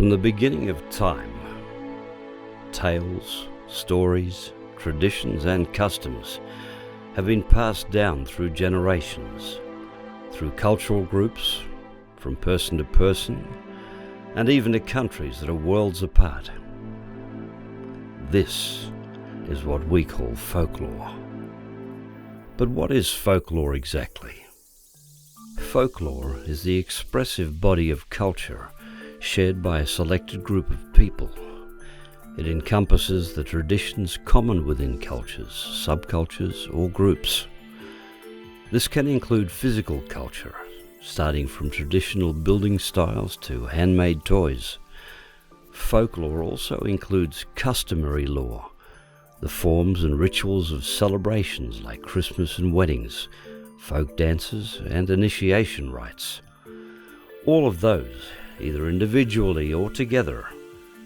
From the beginning of time, tales, stories, traditions and customs have been passed down through generations, through cultural groups, from person to person, and even to countries that are worlds apart. This is what we call folklore. But what is folklore exactly? Folklore is the expressive body of culture shared by a selected group of people. It encompasses the traditions common within cultures, subcultures, or groups. This can include physical culture, starting from traditional building styles to handmade toys. Folklore also includes customary lore, the forms and rituals of celebrations like Christmas and weddings, folk dances, and initiation rites. All of those, either individually or together,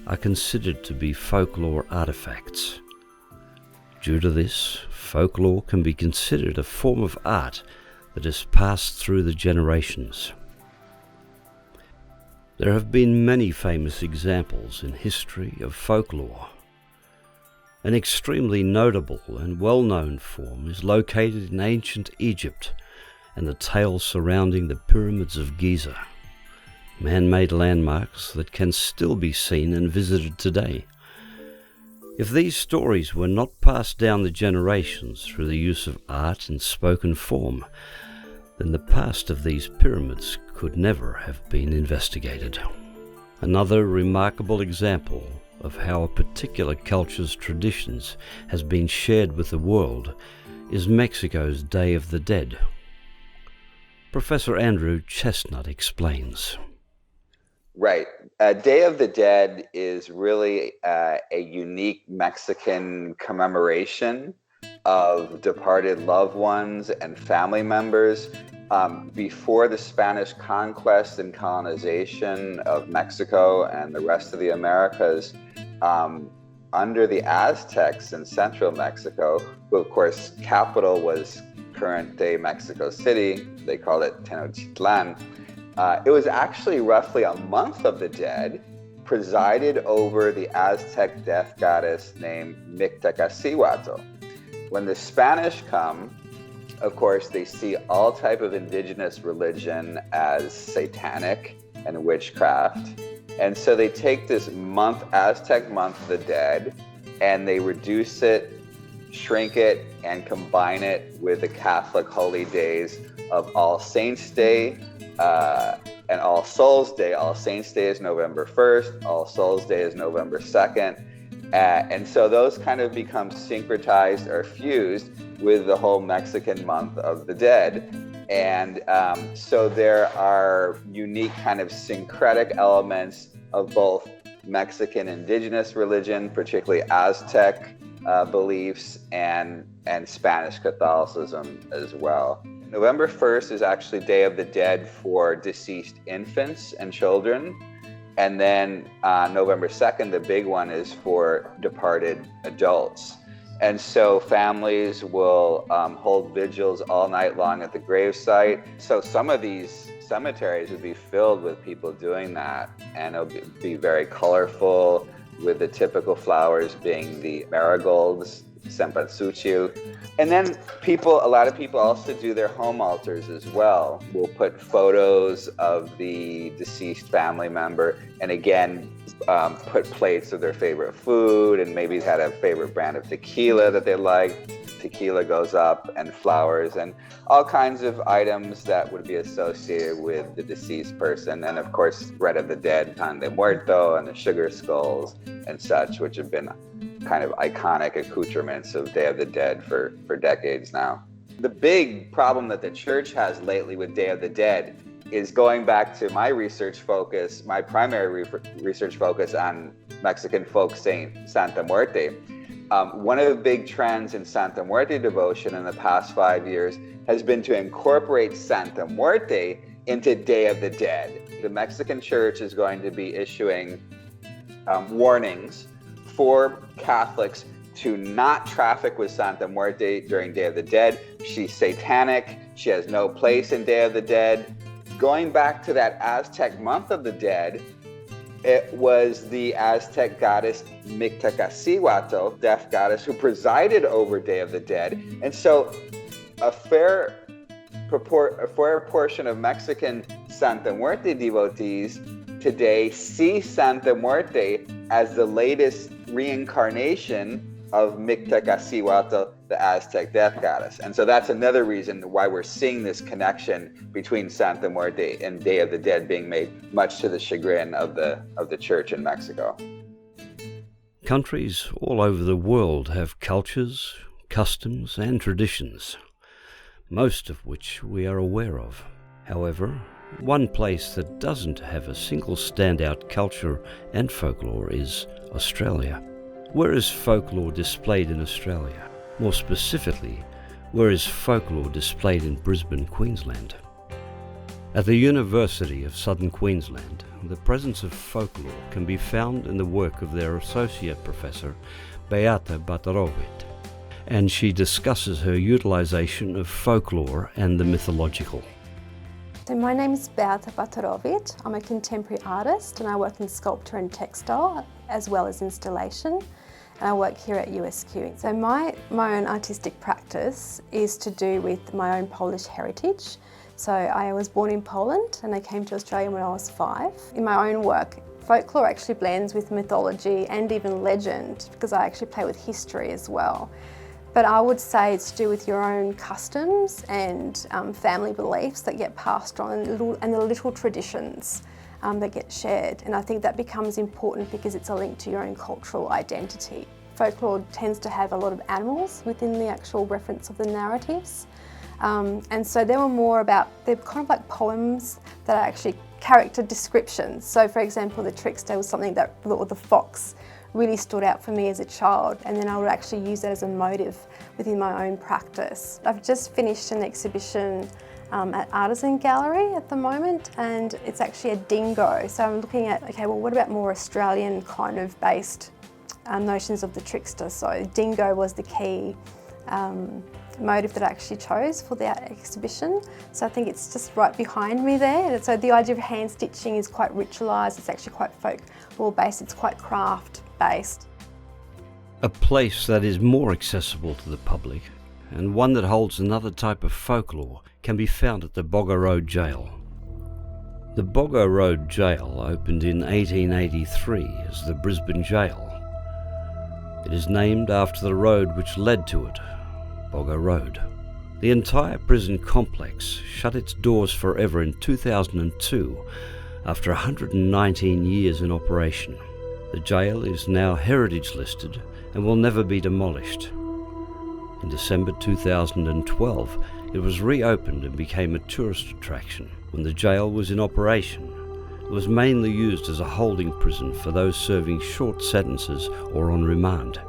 are considered to be folklore artifacts. Due to this, folklore can be considered a form of art that has passed through the generations. There have been many famous examples in history of folklore. An extremely notable and well-known form is located in ancient Egypt and the tale surrounding the pyramids of Giza, man-made landmarks that can still be seen and visited today. If these stories were not passed down the generations through the use of art and spoken form, then the past of these pyramids could never have been investigated. Another remarkable example of how a particular culture's traditions has been shared with the world is Mexico's Day of the Dead. Professor Andrew Chestnut explains. Right. Day of the Dead is really a unique Mexican commemoration of departed loved ones and family members. Before the Spanish conquest and colonization of Mexico and the rest of the Americas, under the Aztecs in central Mexico, who of course capital was current-day Mexico City, they called it Tenochtitlan. It was actually roughly a month of the dead presided over the Aztec death goddess named Mictacacíhuatl. When the Spanish come, of course, they see all type of indigenous religion as satanic and witchcraft. And so they take this month, Aztec month of the dead, and they reduce it, shrink it, and combine it with the Catholic holy days of All Saints Day, and All Souls Day. All Saints Day is November 1st, All Souls Day is November 2nd. And so those kind of become syncretized or fused with the whole Mexican month of the dead. And so there are unique kind of syncretic elements of both Mexican indigenous religion, particularly Aztec beliefs, and Spanish Catholicism as well. November 1st is actually Day of the Dead for deceased infants and children. And then November 2nd, the big one, is for departed adults. And so families will hold vigils all night long at the gravesite. So some of these cemeteries would be filled with people doing that. And it'll be very colorful, with the typical flowers being the marigolds, cempasúchil. And then a lot of people also do their home altars as well. We'll put photos of the deceased family member, and again, put plates of their favorite food, and maybe had a favorite brand of tequila that they like. Tequila goes up, and flowers, and all kinds of items that would be associated with the deceased person. And of course, bread of the dead, pan de muerto, and the sugar skulls and such, which have been kind of iconic accoutrements of Day of the Dead for decades now. The big problem that the church has lately with Day of the Dead is going back to my research focus, my primary research focus on Mexican folk saint Santa Muerte. One of the big trends in Santa Muerte devotion in the past 5 years has been to incorporate Santa Muerte into Day of the Dead. The Mexican church is going to be issuing warnings for Catholics to not traffic with Santa Muerte during Day of the Dead. She's satanic. She has no place in Day of the Dead. Going back to that Aztec month of the dead, It was the Aztec goddess Mictacacíhuatl, death goddess, who presided over Day of the Dead. And so a fair portion of Mexican Santa Muerte devotees today see Santa Muerte as the latest reincarnation of Mictacacíhuatl, the Aztec death goddess. And so that's another reason why we're seeing this connection between Santa Muerte and Day of the Dead being made, much to the chagrin of the church in Mexico. Countries all over the world have cultures, customs and traditions, most of which we are aware of. However, one place that doesn't have a single standout culture and folklore is Australia. Where is folklore displayed in Australia? More specifically, where is folklore displayed in Brisbane, Queensland? At the University of Southern Queensland, the presence of folklore can be found in the work of their Associate Professor, Beata Batarovit, and she discusses her utilisation of folklore and the mythological. So my name is Beata Batarovit. I'm a contemporary artist and I work in sculpture and textile as well as installation. And I work here at USQ. So my own artistic practice is to do with my own Polish heritage. So I was born in Poland and I came to Australia when I was 5. In my own work, folklore actually blends with mythology and even legend because I actually play with history as well. But I would say it's to do with your own customs and family beliefs that get passed on and the little traditions that get shared. And I think that becomes important because it's a link to your own cultural identity. Folklore tends to have a lot of animals within the actual reference of the narratives. And so they were more about, they're kind of like poems that are actually character descriptions. So for example, the trickster was something that, or the fox, really stood out for me as a child, and then I would actually use that as a motive within my own practice. I've just finished an exhibition at Artisan Gallery at the moment, and it's actually a dingo. So I'm looking at, okay, well, what about more Australian kind of based notions of the trickster? So dingo was the key motive that I actually chose for the exhibition. So I think it's just right behind me there. And so the idea of hand stitching is quite ritualised. It's actually quite folklore based. It's quite craft based. A place that is more accessible to the public, and one that holds another type of folklore, can be found at the Boggo Road Jail. The Boggo Road Jail opened in 1883 as the Brisbane Jail. It is named after the road which led to it, Boggo Road. The entire prison complex shut its doors forever in 2002 after 119 years in operation. The jail is now heritage listed and will never be demolished. In December 2012, it was reopened and became a tourist attraction. When the jail was in operation, it was mainly used as a holding prison for those serving short sentences or on remand.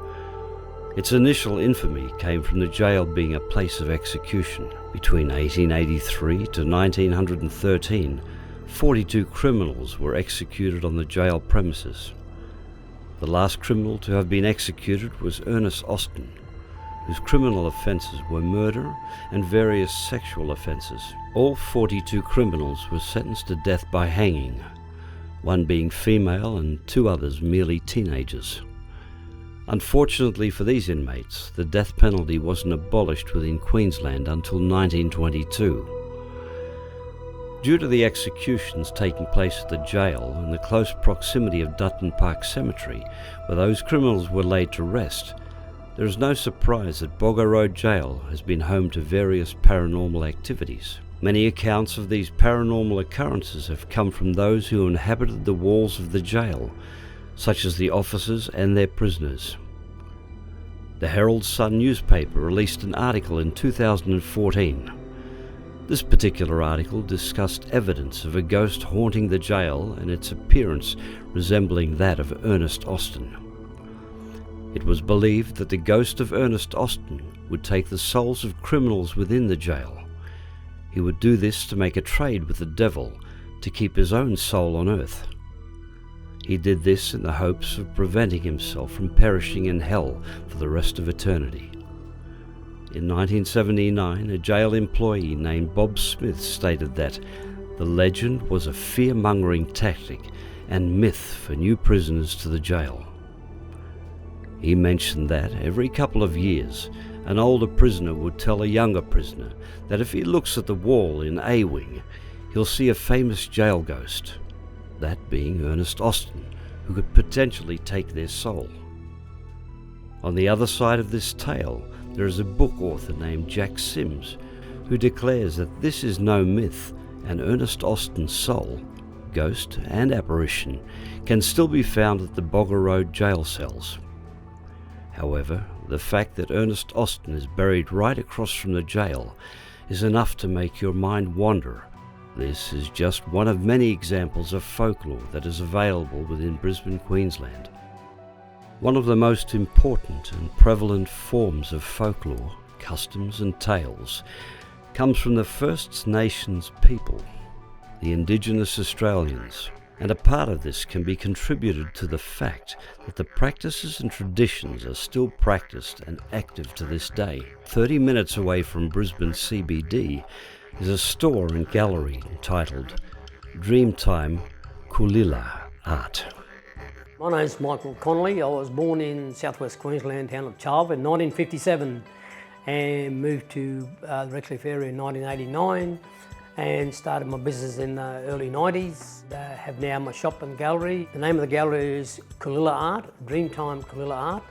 Its initial infamy came from the jail being a place of execution. Between 1883 to 1913, 42 criminals were executed on the jail premises. The last criminal to have been executed was Ernest Austin, whose criminal offences were murder and various sexual offences. All 42 criminals were sentenced to death by hanging, one being female and 2 others merely teenagers. Unfortunately for these inmates, the death penalty wasn't abolished within Queensland until 1922. Due to the executions taking place at the jail and the close proximity of Dutton Park Cemetery, where those criminals were laid to rest, there is no surprise that Boggo Road Jail has been home to various paranormal activities. Many accounts of these paranormal occurrences have come from those who inhabited the walls of the jail, such as the officers and their prisoners. The Herald Sun newspaper released an article in 2014. This particular article discussed evidence of a ghost haunting the jail and its appearance resembling that of Ernest Austin. It was believed that the ghost of Ernest Austin would take the souls of criminals within the jail. He would do this to make a trade with the devil to keep his own soul on earth. He did this in the hopes of preventing himself from perishing in hell for the rest of eternity. In 1979, a jail employee named Bob Smith stated that the legend was a fear-mongering tactic and myth for new prisoners to the jail. He mentioned that every couple of years, an older prisoner would tell a younger prisoner that if he looks at the wall in A Wing, he'll see a famous jail ghost, that being Ernest Austin, who could potentially take their soul. On the other side of this tale, there is a book author named Jack Sims, who declares that this is no myth and Ernest Austin's soul, ghost and apparition, can still be found at the Bogger Road jail cells. However, the fact that Ernest Austin is buried right across from the jail is enough to make your mind wander. This is just one of many examples of folklore that is available within Brisbane, Queensland. One of the most important and prevalent forms of folklore, customs and tales comes from the First Nations people, the indigenous Australians, and a part of this can be contributed to the fact that the practices and traditions are still practiced and active to this day. 30 minutes away from Brisbane CBD is a store and gallery entitled Dreamtime Kulila Art. My name's Michael Connolly. I was born in southwest Queensland, town of Charleville in 1957 and moved to the Redcliffe area in 1989 and started my business in the early 90s. Have now my shop and gallery. The name of the gallery is Kulila Art, Dreamtime Kulila Art.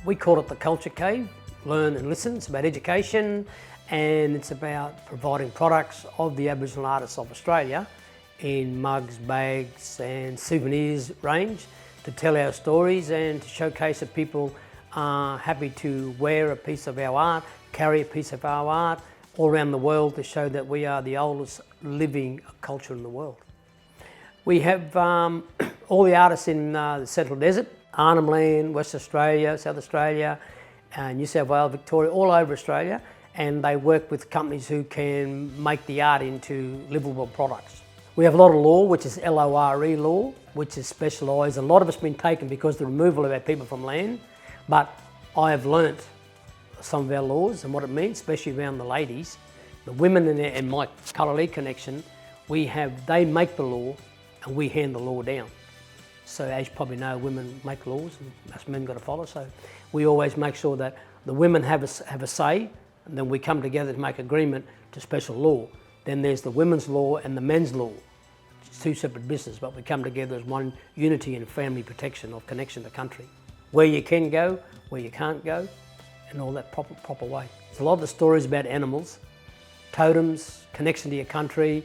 We call it the Culture Cave. Learn and listen. It's about education and it's about providing products of the Aboriginal artists of Australia in mugs, bags and souvenirs range to tell our stories and to showcase that people are happy to wear a piece of our art, carry a piece of our art all around the world to show that we are the oldest living culture in the world. We have all the artists in the Central Desert, Arnhem Land, West Australia, South Australia, New South Wales, Victoria, all over Australia, and they work with companies who can make the art into livable products. We have a lot of law, which is LORE law, which is specialised. A lot of it's been taken because of the removal of our people from land, but I have learnt some of our laws and what it means, especially around the ladies. The women and my Colourlee connection, they make the law and we hand the law down. So as you probably know, women make laws and us men got to follow. So we always make sure that the women have a say, and then we come together to make agreement to special law. Then there's the women's law and the men's law. It's two separate businesses, but we come together as one unity and family protection of connection to country. Where you can go, where you can't go, and all that proper way. There's a lot of the stories about animals, totems, connection to your country,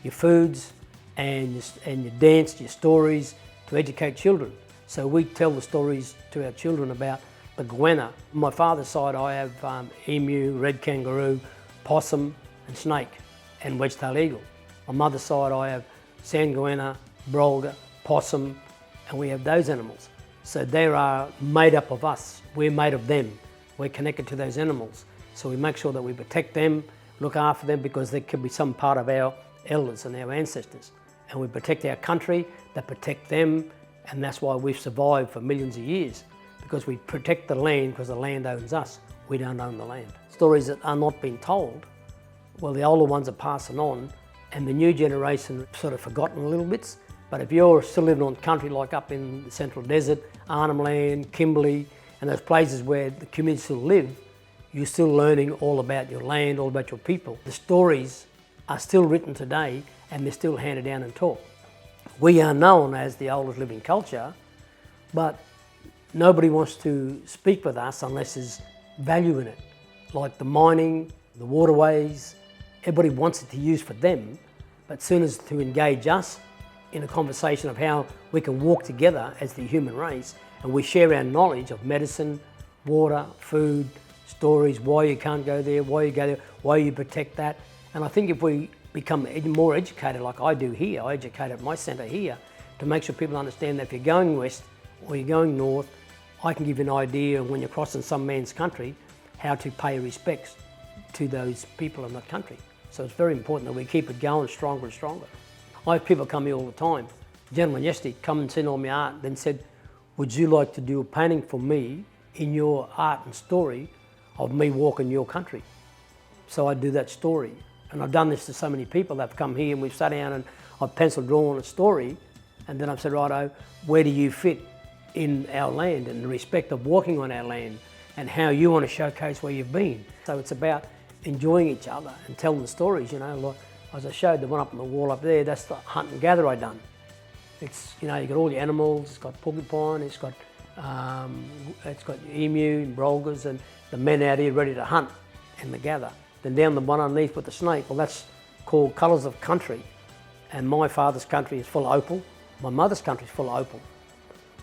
your foods, and your dance, your stories to educate children. So we tell the stories to our children about the goanna. On my father's side, I have emu, red kangaroo, possum, and snake, and wedge-tailed eagle. On mother's side, I have sand goanna, brolga, possum, and we have those animals. So they are made up of us. We're made of them. We're connected to those animals. So we make sure that we protect them, look after them, because they could be some part of our elders and our ancestors. And we protect our country, that protect them, and that's why we've survived for millions of years, because we protect the land because the land owns us. We don't own the land. Stories that are not being told, well, the older ones are passing on, and the new generation sort of forgotten a little bits. But if you're still living on country like up in the Central Desert, Arnhem Land, Kimberley, and those places where the communities still live, you're still learning all about your land, all about your people. The stories are still written today and they're still handed down and taught. We are known as the oldest living culture, but nobody wants to speak with us unless there's value in it. Like the mining, the waterways, everybody wants it to use for them, but as soon as to engage us in a conversation of how we can walk together as the human race and we share our knowledge of medicine, water, food, stories, why you can't go there, why you go there, why you protect that. And I think if we become more educated like I do here, I educate at my centre here to make sure people understand that if you're going west or you're going north, I can give you an idea when you're crossing some man's country how to pay respects to those people in that country. So it's very important that we keep it going stronger and stronger. I have people come here all the time. A gentleman yesterday come and seen all my art, then said, would you like to do a painting for me in your art and story of me walking your country? So I do that story. And I've done this to so many people. They've come here and we've sat down and I've pencil drawn a story, and then I've said, righto, where do you fit in our land and the respect of walking on our land and how you want to showcase where you've been. So it's about enjoying each other and telling the stories, you know. Like, as I showed the one up on the wall up there, that's the hunt and gather I done. It's, you know, you got all your animals, it's got porcupine, it's got emu and brolgas, and the men out here ready to hunt and the gather. Then down the one underneath with the snake, well, that's called Colours of Country. And my father's country is full of opal, my mother's country is full of opal.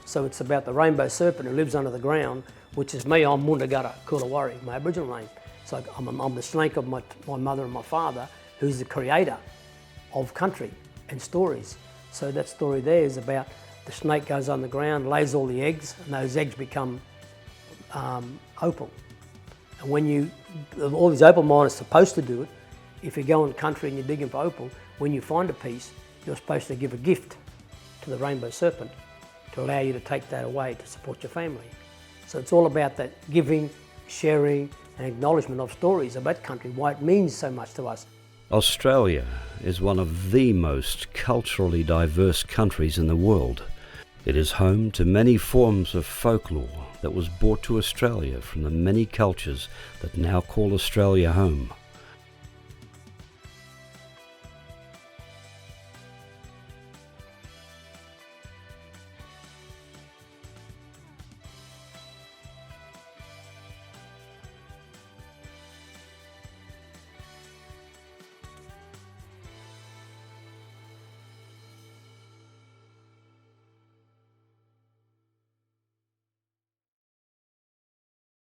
So it's about the rainbow serpent who lives under the ground, which is me. I'm Mundagara Coolawari, my Aboriginal name. So I'm the snake of my mother and my father, who's the creator of country and stories. So that story there is about the snake goes on the ground, lays all the eggs, and those eggs become opal. And when all these opal miners are supposed to do it, if you go in the country and you're digging for opal, when you find a piece, you're supposed to give a gift to the rainbow serpent to allow you to take that away to support your family. So it's all about that giving, sharing, and acknowledgement of stories about country, why it means so much to us. Australia is one of the most culturally diverse countries in the world. It is home to many forms of folklore that was brought to Australia from the many cultures that now call Australia home.